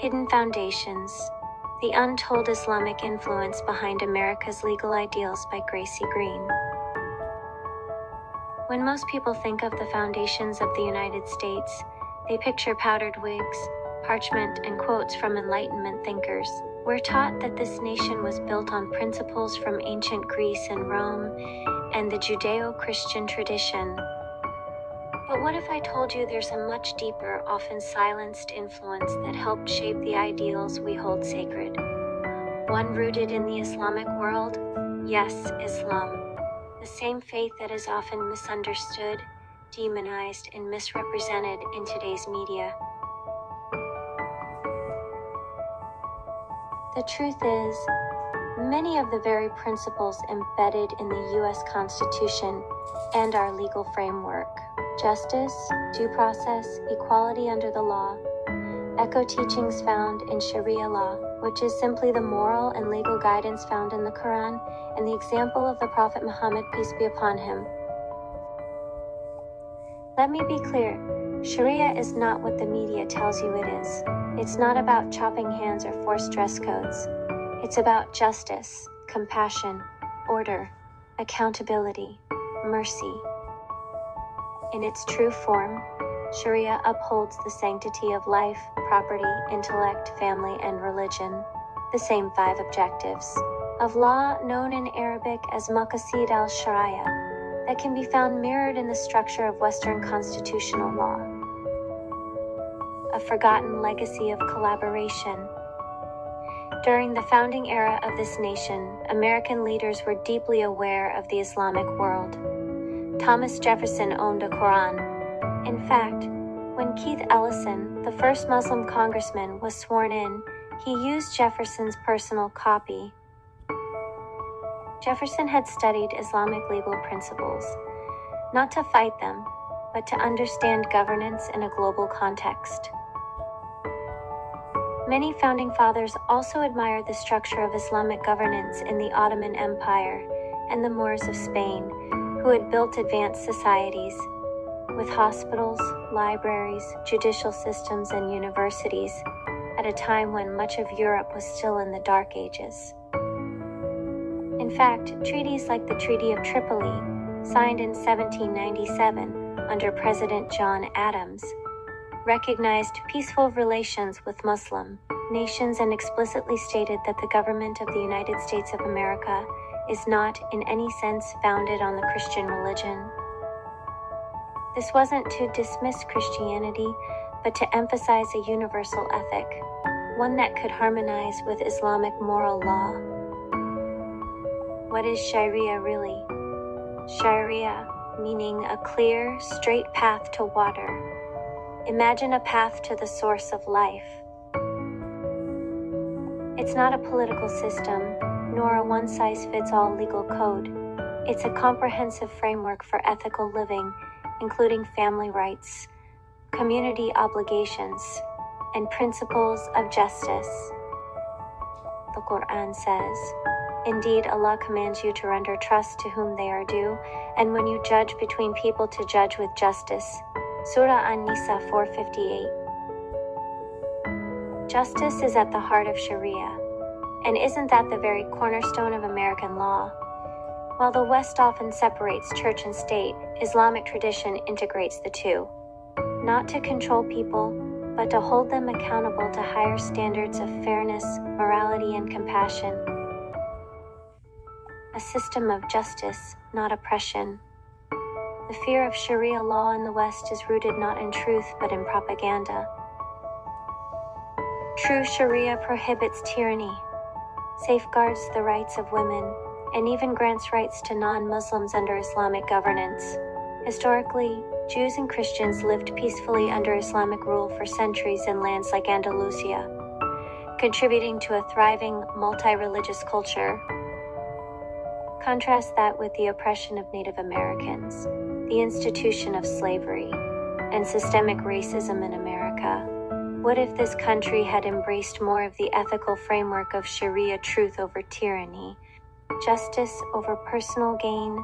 Hidden Foundations: The Untold Islamic Influence Behind America's Legal Ideals by Graycie. When most people think of the foundations of the United States, they picture powdered wigs, parchment, and quotes from Enlightenment thinkers. We're taught that this nation was built on principles from ancient Greece and Rome and the Judeo-Christian tradition. But what if I told you there's a much deeper, often silenced influence that helped shape the ideals we hold sacred? One rooted in the Islamic world? Yes, Islam. The same faith that is often misunderstood, demonized, and misrepresented in today's media. The truth is, many of the very principles embedded in the U.S. Constitution and our legal framework, justice, due process, equality under the law, echo teachings found in Sharia law, which is simply the moral and legal guidance found in the Quran and the example of the Prophet Muhammad, peace be upon him. Let me be clear, Sharia is not what the media tells you it is. It's not about chopping hands or forced dress codes. It's about justice, compassion, order, accountability, mercy. In its true form, Sharia upholds the sanctity of life, property, intellect, family, and religion, the same 5 objectives of law known in Arabic as Maqasid al-Sharia, that can be found mirrored in the structure of Western constitutional law. A forgotten legacy of collaboration. During the founding era of this nation, American leaders were deeply aware of the Islamic world. Thomas Jefferson owned a Quran. In fact, when Keith Ellison, the first Muslim congressman, was sworn in, he used Jefferson's personal copy. Jefferson had studied Islamic legal principles, not to fight them, but to understand governance in a global context. Many founding fathers also admired the structure of Islamic governance in the Ottoman Empire and the Moors of Spain, who had built advanced societies, with hospitals, libraries, judicial systems, and universities, at a time when much of Europe was still in the Dark Ages. In fact, treaties like the Treaty of Tripoli, signed in 1797 under President John Adams, recognized peaceful relations with Muslim nations and explicitly stated that the government of the United States of America is not in any sense founded on the Christian religion. This wasn't to dismiss Christianity, but to emphasize a universal ethic, one that could harmonize with Islamic moral law. What is Sharia really? Sharia, meaning a clear, straight path to water. Imagine a path to the source of life. It's not a political system, nor a one-size-fits-all legal code. It's a comprehensive framework for ethical living, including family rights, community obligations, and principles of justice. The Quran says, "Indeed, Allah commands you to render trust to whom they are due, and when you judge between people to judge with justice." Surah An-Nisa 458. Justice is at the heart of Sharia, and isn't that the very cornerstone of American law? While the West often separates church and state, Islamic tradition integrates the two, not to control people, but to hold them accountable to higher standards of fairness, morality, and compassion. A system of justice, not oppression. The fear of Sharia law in the West is rooted not in truth, but in propaganda. True Sharia prohibits tyranny, safeguards the rights of women, and even grants rights to non-Muslims under Islamic governance. Historically, Jews and Christians lived peacefully under Islamic rule for centuries in lands like Andalusia, contributing to a thriving multi-religious culture. Contrast that with the oppression of Native Americans, the institution of slavery, and systemic racism in America. What if this country had embraced more of the ethical framework of Sharia, truth over tyranny, justice over personal gain?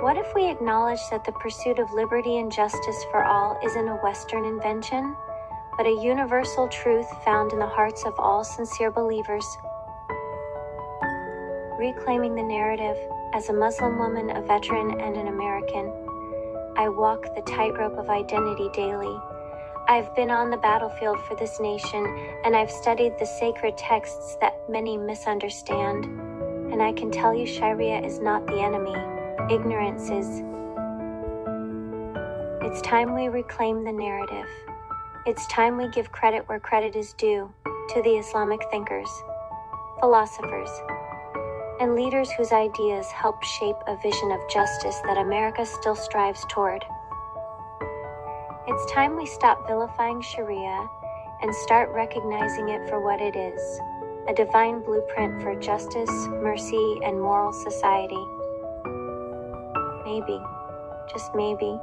What if we acknowledge that the pursuit of liberty and justice for all isn't a Western invention, but a universal truth found in the hearts of all sincere believers. Reclaiming the narrative. As a Muslim woman, a veteran, and an American, I walk the tightrope of identity daily. I've been on the battlefield for this nation, and I've studied the sacred texts that many misunderstand. And I can tell you Sharia is not the enemy. Ignorance is. It's time we reclaim the narrative. It's time we give credit where credit is due to the Islamic thinkers, philosophers, and leaders whose ideas help shape a vision of justice that America still strives toward. It's time we stop vilifying Sharia and start recognizing it for what it is, a divine blueprint for justice, mercy, and moral society. Maybe, just maybe,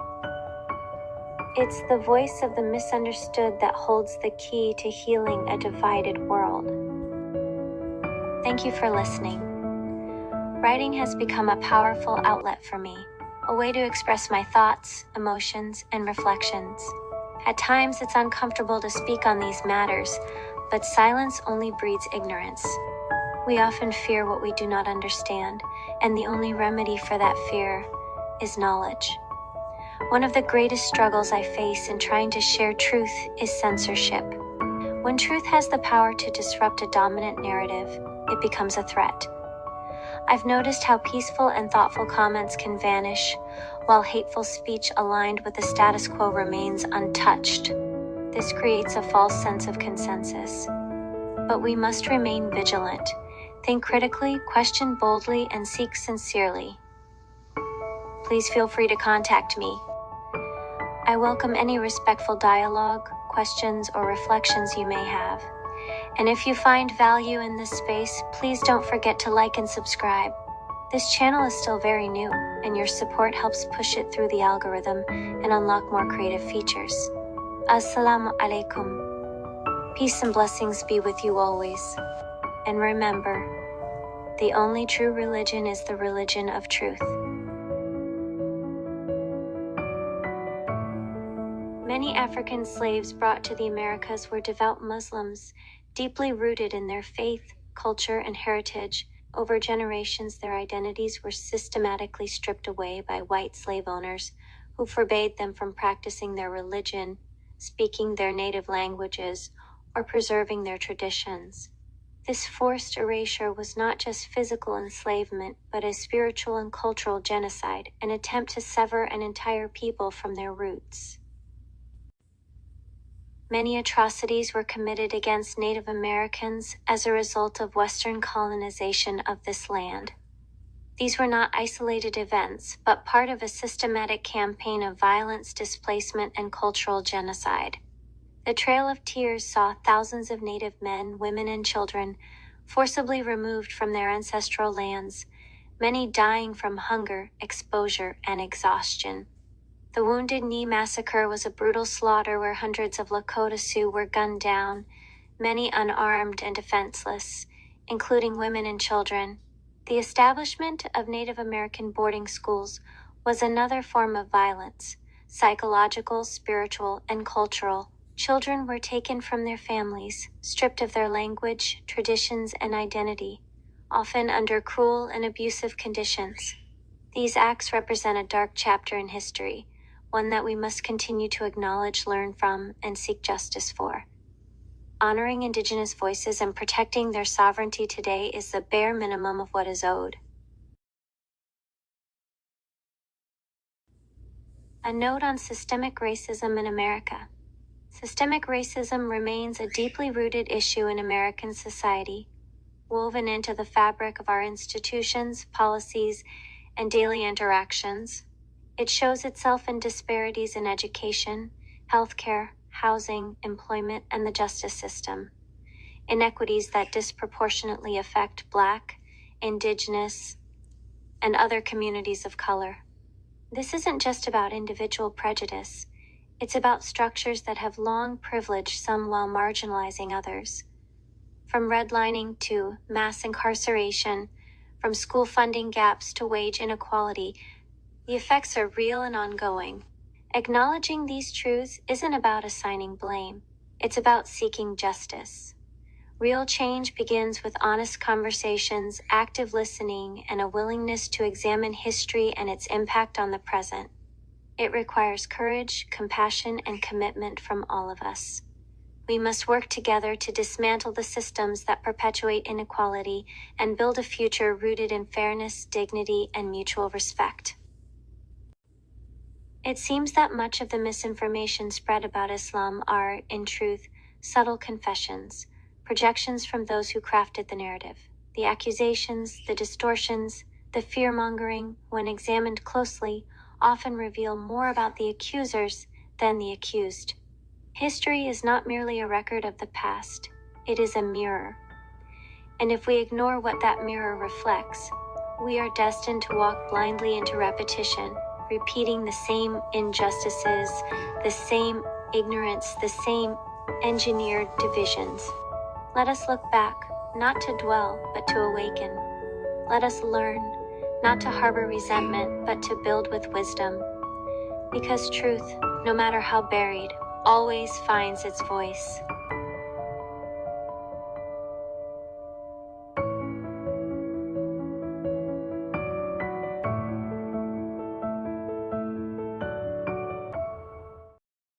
it's the voice of the misunderstood that holds the key to healing a divided world. Thank you for listening. Writing has become a powerful outlet for me, a way to express my thoughts, emotions, and reflections. At times, it's uncomfortable to speak on these matters, but silence only breeds ignorance. We often fear what we do not understand, and the only remedy for that fear is knowledge. One of the greatest struggles I face in trying to share truth is censorship. When truth has the power to disrupt a dominant narrative, it becomes a threat. I've noticed how peaceful and thoughtful comments can vanish, while hateful speech aligned with the status quo remains untouched. This creates a false sense of consensus. But we must remain vigilant, think critically, question boldly, and seek sincerely. Please feel free to contact me. I welcome any respectful dialogue, questions, or reflections you may have. And if you find value in this space, please don't forget to like and subscribe. This channel is still very new, and your support helps push it through the algorithm and unlock more creative features. Assalamu alaikum. Peace and blessings be with you always. And remember, the only true religion is the religion of truth. Many African slaves brought to the Americas were devout Muslims, deeply rooted in their faith, culture, and heritage. Over generations, their identities were systematically stripped away by white slave owners who forbade them from practicing their religion, speaking their native languages, or preserving their traditions. This forced erasure was not just physical enslavement, but a spiritual and cultural genocide, an attempt to sever an entire people from their roots. Many atrocities were committed against Native Americans as a result of Western colonization of this land. These were not isolated events, but part of a systematic campaign of violence, displacement, and cultural genocide. The Trail of Tears saw thousands of Native men, women, and children forcibly removed from their ancestral lands, many dying from hunger, exposure, and exhaustion. The Wounded Knee Massacre was a brutal slaughter where hundreds of Lakota Sioux were gunned down, many unarmed and defenseless, including women and children. The establishment of Native American boarding schools was another form of violence, psychological, spiritual, and cultural. Children were taken from their families, stripped of their language, traditions, and identity, often under cruel and abusive conditions. These acts represent a dark chapter in history, one that we must continue to acknowledge, learn from, and seek justice for. Honoring Indigenous voices and protecting their sovereignty today is the bare minimum of what is owed. A note on systemic racism in America. Systemic racism remains a deeply rooted issue in American society, woven into the fabric of our institutions, policies, and daily interactions. It shows itself in disparities in education, healthcare, housing, employment, and the justice system. Inequities that disproportionately affect Black, Indigenous, and other communities of color. This isn't just about individual prejudice. It's about structures that have long privileged some while marginalizing others. From redlining to mass incarceration, from school funding gaps to wage inequality, the effects are real and ongoing. Acknowledging these truths isn't about assigning blame. It's about seeking justice. Real change begins with honest conversations, active listening, and a willingness to examine history and its impact on the present. It requires courage, compassion, and commitment from all of us. We must work together to dismantle the systems that perpetuate inequality and build a future rooted in fairness, dignity, and mutual respect. It seems that much of the misinformation spread about Islam are, in truth, subtle confessions, projections from those who crafted the narrative. The accusations, the distortions, the fear-mongering, when examined closely, often reveal more about the accusers than the accused. History is not merely a record of the past, it is a mirror. And if we ignore what that mirror reflects, we are destined to walk blindly into repetition, repeating the same injustices, the same ignorance, the same engineered divisions. Let us look back, not to dwell, but to awaken. Let us learn, not to harbor resentment, but to build with wisdom. Because truth, no matter how buried, always finds its voice.